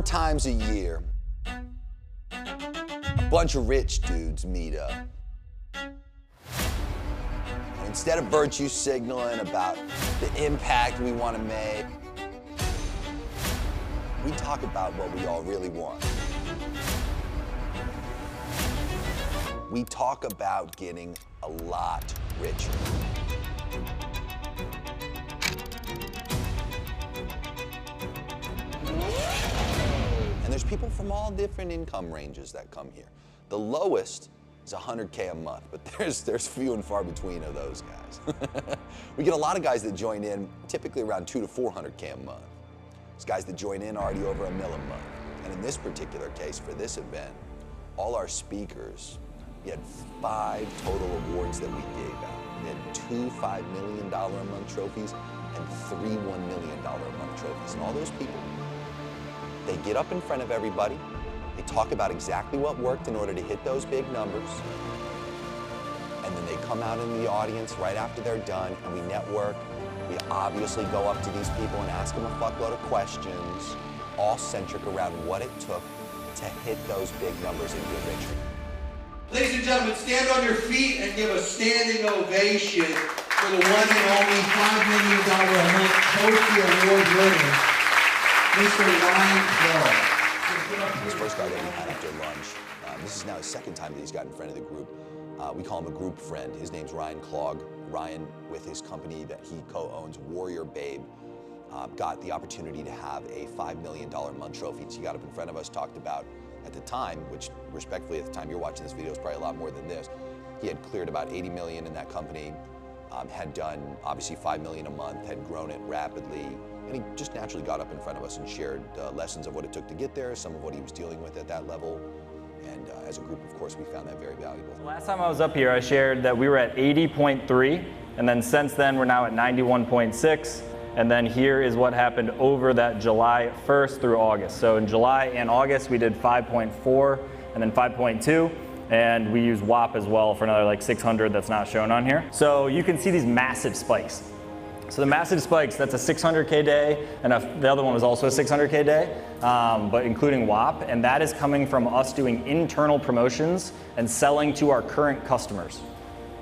4 times a year, a bunch of rich dudes meet up. And instead of virtue signaling about the impact we want to make, we talk about what we all really want. We talk about getting a lot richer. And there's people from all different income ranges that come here. The lowest is $100K a month, but there's few and far between of those guys. We get a lot of guys that join in, typically around $200 to $400K a month. There's guys that join in already over $1 million a month. And in this particular case, for this event, all our speakers, we had 5 total awards that we gave out. We had 2 $5 million a month trophies and 3 $1 million a month trophies. And all those people, they get up in front of everybody, they talk about exactly what worked in order to hit those big numbers, and then they come out in the audience right after they're done and we network. We obviously go up to these people and ask them a fuckload of questions, all centric around what it took to hit those big numbers and get richer. Ladies and gentlemen, stand on your feet and give a standing ovation for the one and only $5 million a month Trophy Award winner, Mr. Ryan Clark. This first guy that we had after lunch, this is now his 2nd time that he's got in front of the group. We call him a group friend. His name's Ryan Clogg. Ryan, with his company that he co-owns, Warrior Babe, got the opportunity to have a $5 million a month trophy. So he got up in front of us, talked about, at the time, which respectfully at the time you're watching this video is probably a lot more than this, he had cleared about 80 million in that company, had done obviously 5 million a month, had grown it rapidly, and he just naturally got up in front of us and shared lessons of what it took to get there, some of what he was dealing with at that level. And as a group, of course, we found that very valuable. Last time I was up here, I shared that we were at 80.3, and then since then we're now at 91.6. And then here is what happened over that July 1st through August. So in July and August, we did 5.4 and then 5.2. And we use WAP as well for another like 600 that's not shown on here. So you can see these massive spikes. So the massive spikes, that's a 600K day, and the other one was also a 600K day, but including WAP. And that is coming from us doing internal promotions and selling to our current customers.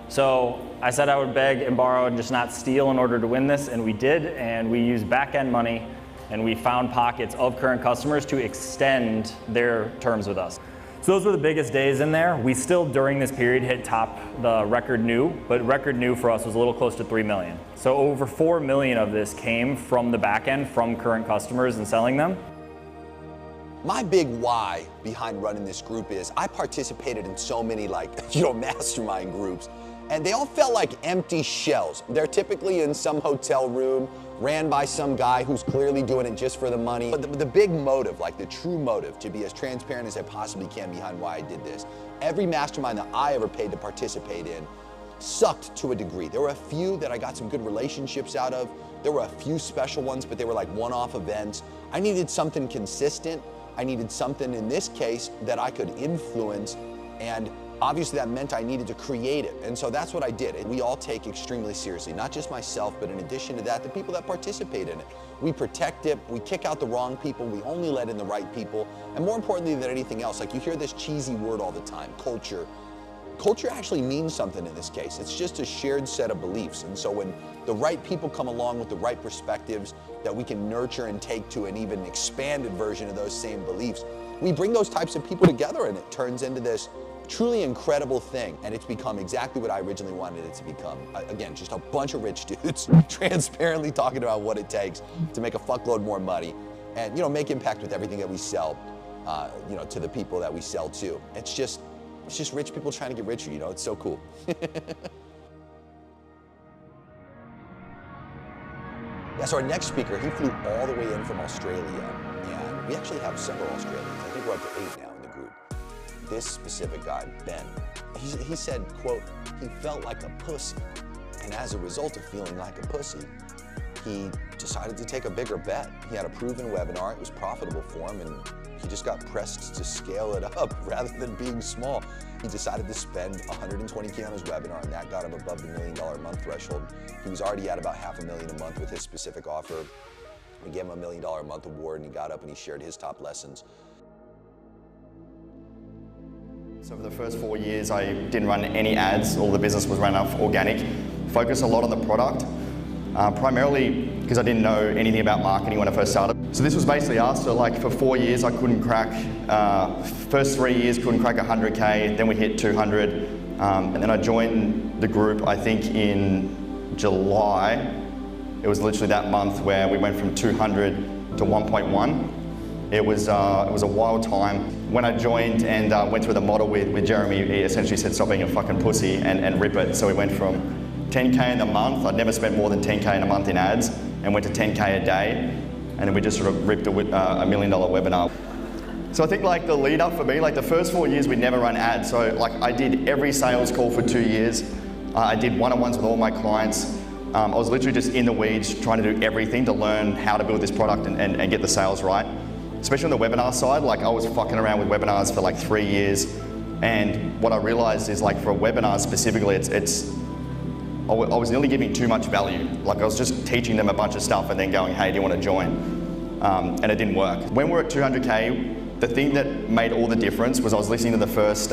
So I said I would beg and borrow and just not steal in order to win this, and we did, and we used back-end money, and we found pockets of current customers to extend their terms with us. So those were the biggest days in there. We still, during this period, hit the record new, but record new for us was a little close to 3 million. So over 4 million of this came from the back end, from current customers and selling them. My big why behind running this group is I participated in so many mastermind groups, and they all felt like empty shells. They're typically in some hotel room, ran by some guy who's clearly doing it just for the money. But the big motive, like the true motive, to be as transparent as I possibly can behind why I did this, every mastermind that I ever paid to participate in sucked to a degree. There were a few that I got some good relationships out of. There were a few special ones, but they were like one-off events. I needed something consistent. I needed something, in this case, that I could influence, and obviously that meant I needed to create it. And so that's what I did. We all take extremely seriously, not just myself, but in addition to that, the people that participate in it. We protect it, we kick out the wrong people, we only let in the right people, and more importantly than anything else, like you hear this cheesy word all the time, culture. Culture actually means something in this case. It's just a shared set of beliefs. And so when the right people come along with the right perspectives that we can nurture and take to an even expanded version of those same beliefs, we bring those types of people together and it turns into this truly incredible thing. And it's become exactly what I originally wanted it to become. Again, just a bunch of rich dudes transparently talking about what it takes to make a fuckload more money and, make impact with everything that we sell, to the people that we sell to. It's just rich people trying to get richer, it's so cool. Yeah, so our next speaker, he flew all the way in from Australia, and we actually have several Australians. I think we're up to 8 now in the group. This specific guy, Ben, he said, quote, he felt like a pussy, and as a result of feeling like a pussy, he decided to take a bigger bet. He had a proven webinar, it was profitable for him, and he just got pressed to scale it up rather than being small. He decided to spend $120K on his webinar, and that got him above the $1 million a month threshold. He was already at about $500,000 a month with his specific offer. We gave him $1 million a month award, and he got up and he shared his top lessons. So for the first 4 years, I didn't run any ads. All the business was run off organic. Focused a lot on the product, primarily because I didn't know anything about marketing when I first started. So this was basically us. So like for 4 years, I couldn't crack, first 3 years couldn't crack 100K, then we hit 200. And then I joined the group, I think in July. It was literally that month where we went from 200 to 1.1. It was a wild time. When I joined and went through the model with Jeremy, he essentially said, stop being a fucking pussy and rip it. So we went from 10K in a month. I'd never spent more than 10K in a month in ads, and went to 10K a day. And then we just sort of ripped a $1 million webinar. So I think like the lead up for me, like the first 4 years, we'd never run ads. So like I did every sales call for 2 years. I did one-on-ones with all my clients. I was literally just in the weeds trying to do everything to learn how to build this product and get the sales right. Especially on the webinar side, like I was fucking around with webinars for like 3 years. And what I realized is like for a webinar specifically, I was nearly giving too much value. Like I was just teaching them a bunch of stuff and then going, hey, do you want to join? And it didn't work. When we're at 200K, the thing that made all the difference was I was listening to the first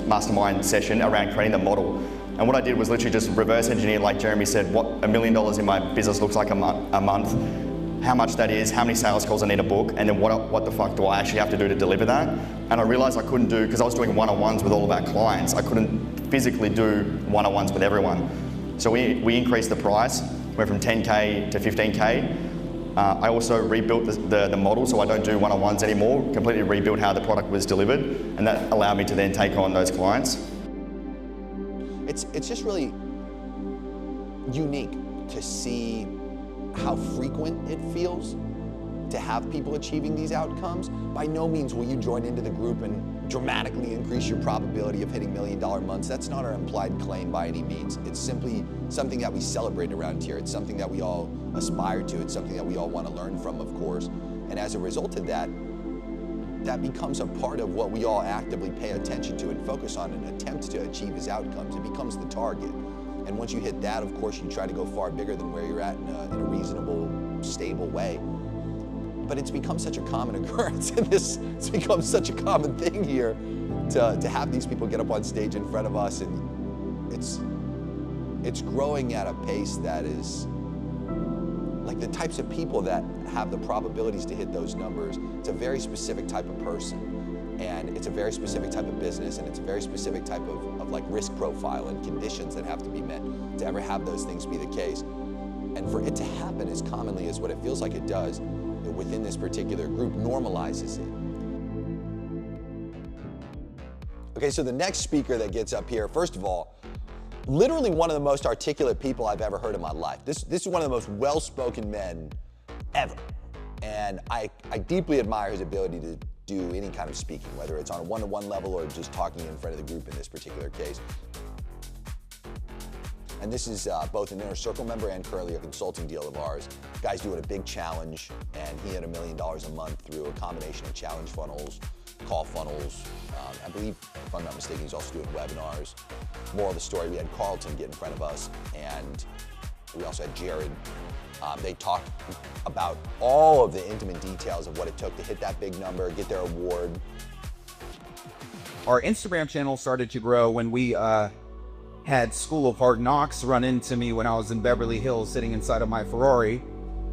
Mastermind session around creating the model. And what I did was literally just reverse engineer, like Jeremy said, what $1 million in my business looks like a month, how much that is, how many sales calls I need to book, and then what the fuck do I actually have to do to deliver that? And I realized I couldn't do, because I was doing one-on-ones with all of our clients, I couldn't physically do one-on-ones with everyone. So we increased the price, went from 10K to 15K. I also rebuilt the model, so I don't do one-on-ones anymore, completely rebuilt how the product was delivered, and that allowed me to then take on those clients. It's just really unique to see how frequent it feels to have people achieving these outcomes. By no means will you join into the group and dramatically increase your probability of hitting $1 million months. That's not our implied claim by any means. It's simply something that we celebrate around here. It's something that we all aspire to. It's something that we all want to learn from, of course. And as a result of that, that becomes a part of what we all actively pay attention to and focus on and attempt to achieve as outcomes. It becomes the target. And once you hit that, of course, you try to go far bigger than where you're at in a reasonable, stable way. But it's become such a common occurrence in this, it's become such a common thing here to have these people get up on stage in front of us, and it's growing at a pace that is like the types of people that have the probabilities to hit those numbers. It's a very specific type of person. And it's a very specific type of business, and it's a very specific type of like risk profile and conditions that have to be met to ever have those things be the case. And for it to happen as commonly as what it feels like it does within this particular group normalizes it. Okay, so the next speaker that gets up here, first of all, literally one of the most articulate people I've ever heard in my life. This is one of the most well-spoken men ever. And I deeply admire his ability to do any kind of speaking, whether it's on a one-to-one level or just talking in front of the group in this particular case. And this is both an Inner Circle member and currently a consulting deal of ours. Guy's doing a big challenge, and he had $1 million a month through a combination of challenge funnels, call funnels. I believe, if I'm not mistaken, he's also doing webinars. Moral of the story, we had Carlton get in front of us, and we also had Jared. They talked about all of the intimate details of what it took to hit that big number, get their award. Our Instagram channel started to grow when we had School of Hard Knocks run into me when I was in Beverly Hills sitting inside of my Ferrari,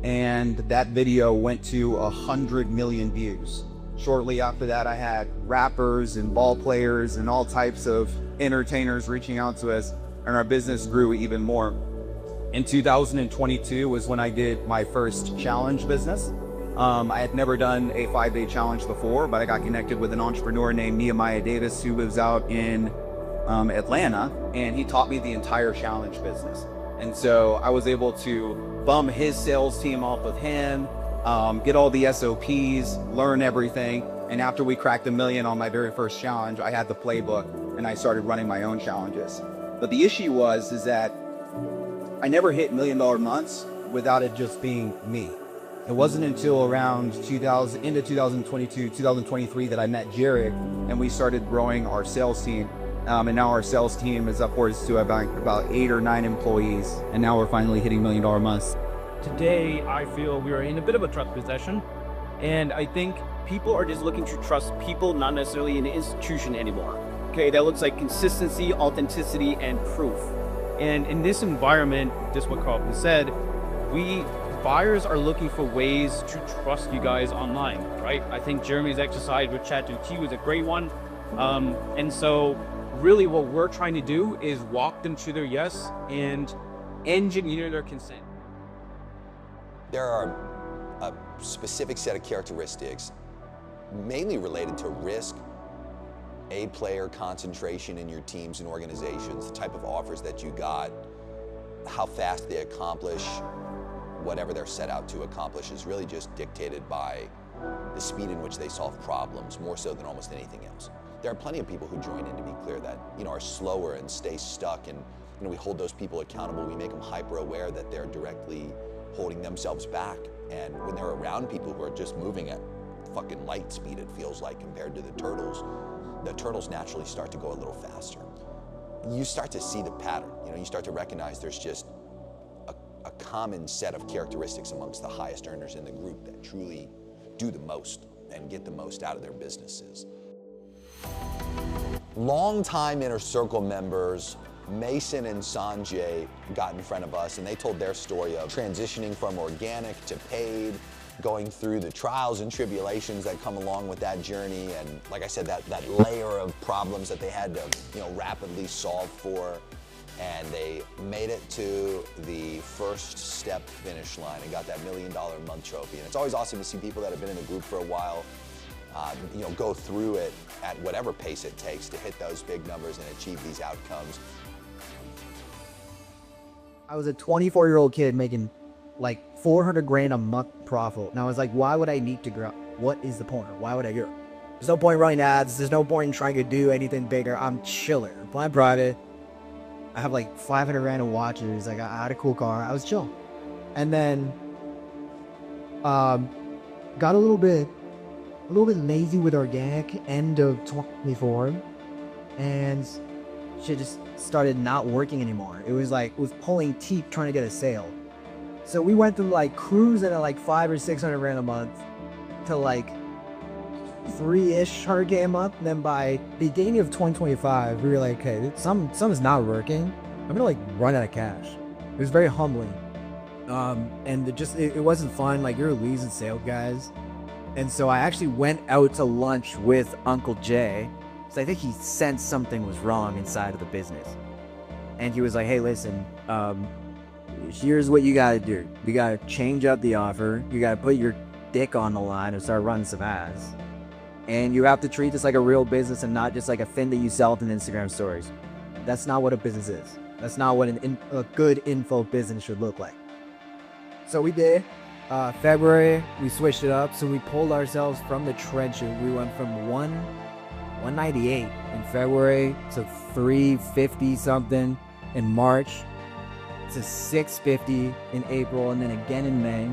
and that video went to 100 million views. Shortly after that, I had rappers and ball players and all types of entertainers reaching out to us, and our business grew even more. In 2022 was when I did my first challenge business. I had never done a 5-day challenge before, but I got connected with an entrepreneur named Nehemiah Davis, who lives out in Atlanta, and he taught me the entire challenge business. And so I was able to bum his sales team off of him, get all the SOPs, learn everything. And after we cracked $1 million on my very first challenge, I had the playbook and I started running my own challenges. But the issue is that I never hit $1 million months without it just being me. It wasn't until around into 2022, 2023 that I met Jared and we started growing our sales team. And now our sales team is upwards to about 8 or 9 employees. And now we're finally hitting $1 million months. today I feel we are in a bit of a trust recession, and I think people are just looking to trust people, not necessarily an institution anymore. Okay, that looks like consistency, authenticity, and proof. And in this environment, just what Carlton said, buyers are looking for ways to trust you guys online, right? I think Jeremy's exercise with ChatGPT was a great one. And so really what we're trying to do is walk them to their yes and engineer their consent. There are a specific set of characteristics, mainly related to risk, player concentration in your teams and organizations, the type of offers that you got, how fast they accomplish whatever they're set out to accomplish is really just dictated by the speed in which they solve problems, more so than almost anything else. There are plenty of people who join in, to be clear, that are slower and stay stuck, and we hold those people accountable. We make them hyper aware that they're directly holding themselves back. And when they're around people who are just moving at fucking light speed, it feels like, compared to the turtles naturally start to go a little faster. You start to see the pattern. You start to recognize there's just a common set of characteristics amongst the highest earners in the group that truly do the most and get the most out of their businesses. Longtime Inner Circle members Mason and Sanjay got in front of us and they told their story of transitioning from organic to paid, going through the trials and tribulations that come along with that journey, and like I said, that layer of problems that they had to rapidly solve for. And they made it to the first step finish line and got that $1 million a month trophy. And it's always awesome to see people that have been in the group for a while, go through it at whatever pace it takes to hit those big numbers and achieve these outcomes. I was a 24-year-old kid making like 400 grand a month profit. And I was like, why would I need to grow? What is the point? Why would I grow? There's no point running ads. There's no point in trying to do anything bigger. I'm chilling. I'm flying private. I have like 500 grand in watches. I had a cool car. I was chill. And then got a little bit lazy with organic end of 24, and shit just started not working anymore. It was pulling teeth trying to get a sale. So we went through like cruising at like 500 or 600 grand a month to like 3-ish $100K a month. And then by beginning of 2025, we were like, okay, something's not working. I'm gonna like run out of cash. It was very humbling. And it wasn't fun. Like, you're losing sales guys. And so I actually went out to lunch with Uncle Jay. So I think he sensed something was wrong inside of the business. And he was like, hey, listen, here's what you gotta do. You gotta change up the offer. You gotta put your dick on the line and start running some ads. And you have to treat this like a real business and not just like a thing that you sell in Instagram stories. That's not what a business is. That's not what a good info business should look like. So we did. February, we switched it up. So we pulled ourselves from the trenches. We went from 198 in February to 350 something in March to 650 in April, and then again in May.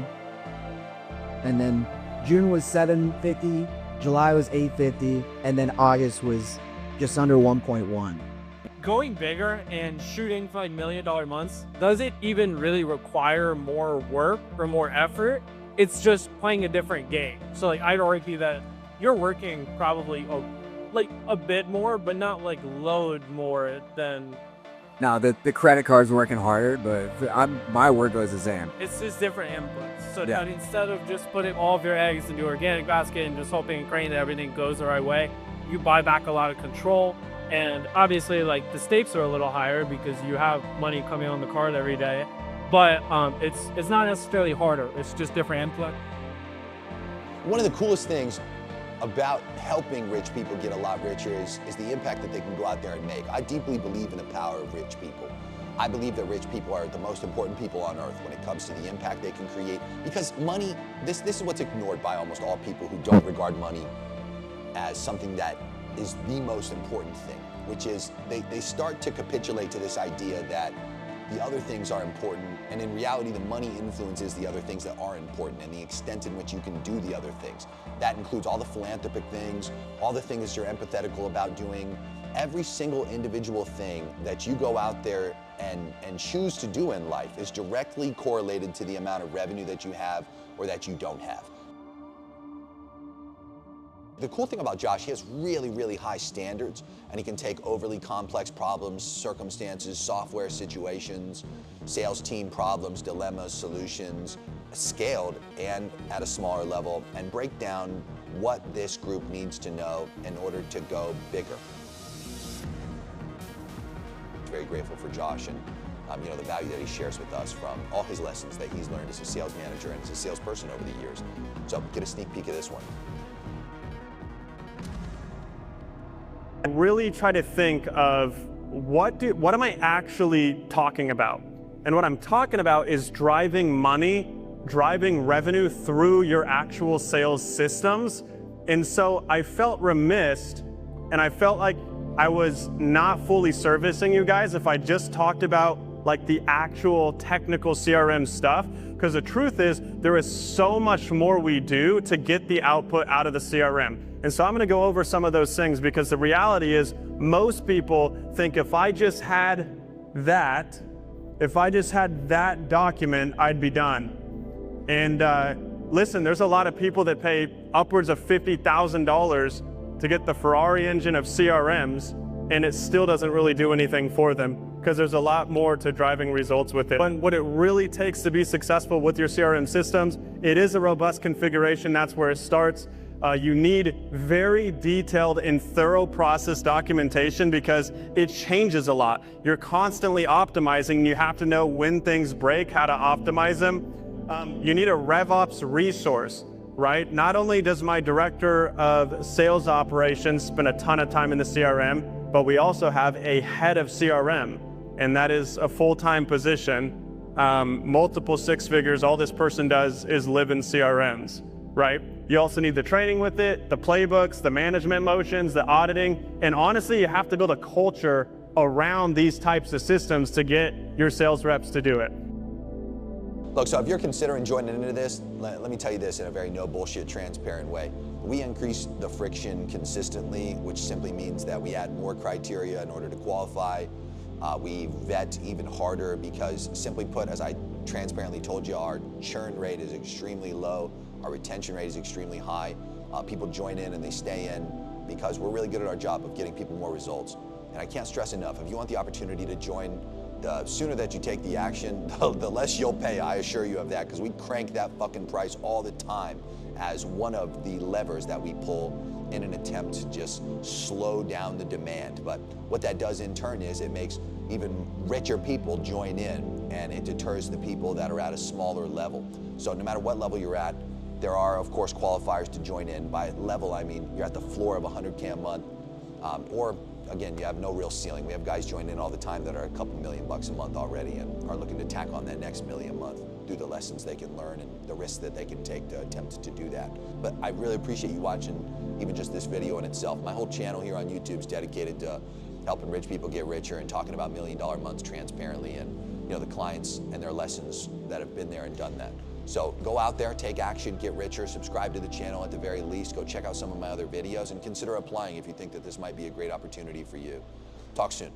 And then June was 750, July was 850, and then August was just under 1.1. Going bigger and shooting for like $1 million months, does it even really require more work or more effort? It's just playing a different game. So like, I'd argue that you're working probably like a bit more, but not like load more than. No, the credit card's working harder, but my workload is the same. It's just different inputs. So yeah. That instead of just putting all of your eggs into organic basket and just hoping and praying that everything goes the right way, you buy back a lot of control. And obviously, like, the stakes are a little higher because you have money coming on the card every day. But it's not necessarily harder. It's just different input. One of the coolest things about helping rich people get a lot richer is the impact that they can go out there and make. I deeply believe in the power of rich people. I believe that rich people are the most important people on earth when it comes to the impact they can create. Because money, this is what's ignored by almost all people who don't regard money as something that is the most important thing, which is they start to capitulate to this idea that the other things are important, and in reality, the money influences the other things that are important and the extent in which you can do the other things. That includes all the philanthropic things, all the things you're empathetical about doing. Every single individual thing that you go out there and choose to do in life is directly correlated to the amount of revenue that you have or that you don't have. The cool thing about Josh, he has really, really high standards, and he can take overly complex problems, circumstances, software situations, sales team problems, dilemmas, solutions, scaled and at a smaller level, and break down what this group needs to know in order to go bigger. Very grateful for Josh and you know, the value that he shares with us from all his lessons that he's learned as a sales manager and as a salesperson over the years. So get a sneak peek of this one. Really try to think of what am I actually talking about? And what I'm talking about is driving money, driving revenue through your actual sales systems. And so I felt remiss, and I felt like I was not fully servicing you guys if I just talked about like the actual technical CRM stuff, because the truth is there is so much more we do to get the output out of the CRM. And so I'm going to go over some of those things, because the reality is most people think if I just had that document, I'd be done. And listen, there's a lot of people that pay upwards of $50,000 to get the Ferrari engine of CRMs, and it still doesn't really do anything for them, because there's a lot more to driving results with it. And what it really takes to be successful with your CRM systems, it is a robust configuration. That's where it starts. You need very detailed and thorough process documentation, because it changes a lot. You're constantly optimizing. You have to know when things break, how to optimize them. You need a RevOps resource, right? Not only does my director of sales operations spend a ton of time in the CRM, but we also have a head of CRM, and that is a full-time position, multiple six figures. All this person does is live in CRMs, right? You also need the training with it, the playbooks, the management motions, the auditing, and honestly, you have to build a culture around these types of systems to get your sales reps to do it. Look, so if you're considering joining into this, let me tell you this in a very no bullshit, transparent way. We increase the friction consistently, which simply means that we add more criteria in order to qualify. We vet even harder, because simply put, as I transparently told you, our churn rate is extremely low. Our retention rate is extremely high. People join in and they stay in because we're really good at our job of getting people more results. And I can't stress enough, if you want the opportunity to join, the sooner that you take the action, the less you'll pay, I assure you of that, because we crank that fucking price all the time as one of the levers that we pull in an attempt to just slow down the demand. But what that does in turn is it makes even richer people join in, and it deters the people that are at a smaller level. So no matter what level you're at, there are, of course, qualifiers to join in. By level, I mean you're at the floor of $100K a month, or again, you have no real ceiling. We have guys join in all the time that are a couple $1 million a month already and are looking to tack on that next $1 million a month, do the lessons they can learn and the risks that they can take to attempt to do that. But I really appreciate you watching even just this video in itself. My whole channel here on YouTube is dedicated to helping rich people get richer and talking about $1 million months transparently, and you know, the clients and their lessons that have been there and done that. So go out there, take action, get richer, subscribe to the channel at the very least, go check out some of my other videos, and consider applying if you think that this might be a great opportunity for you. Talk soon.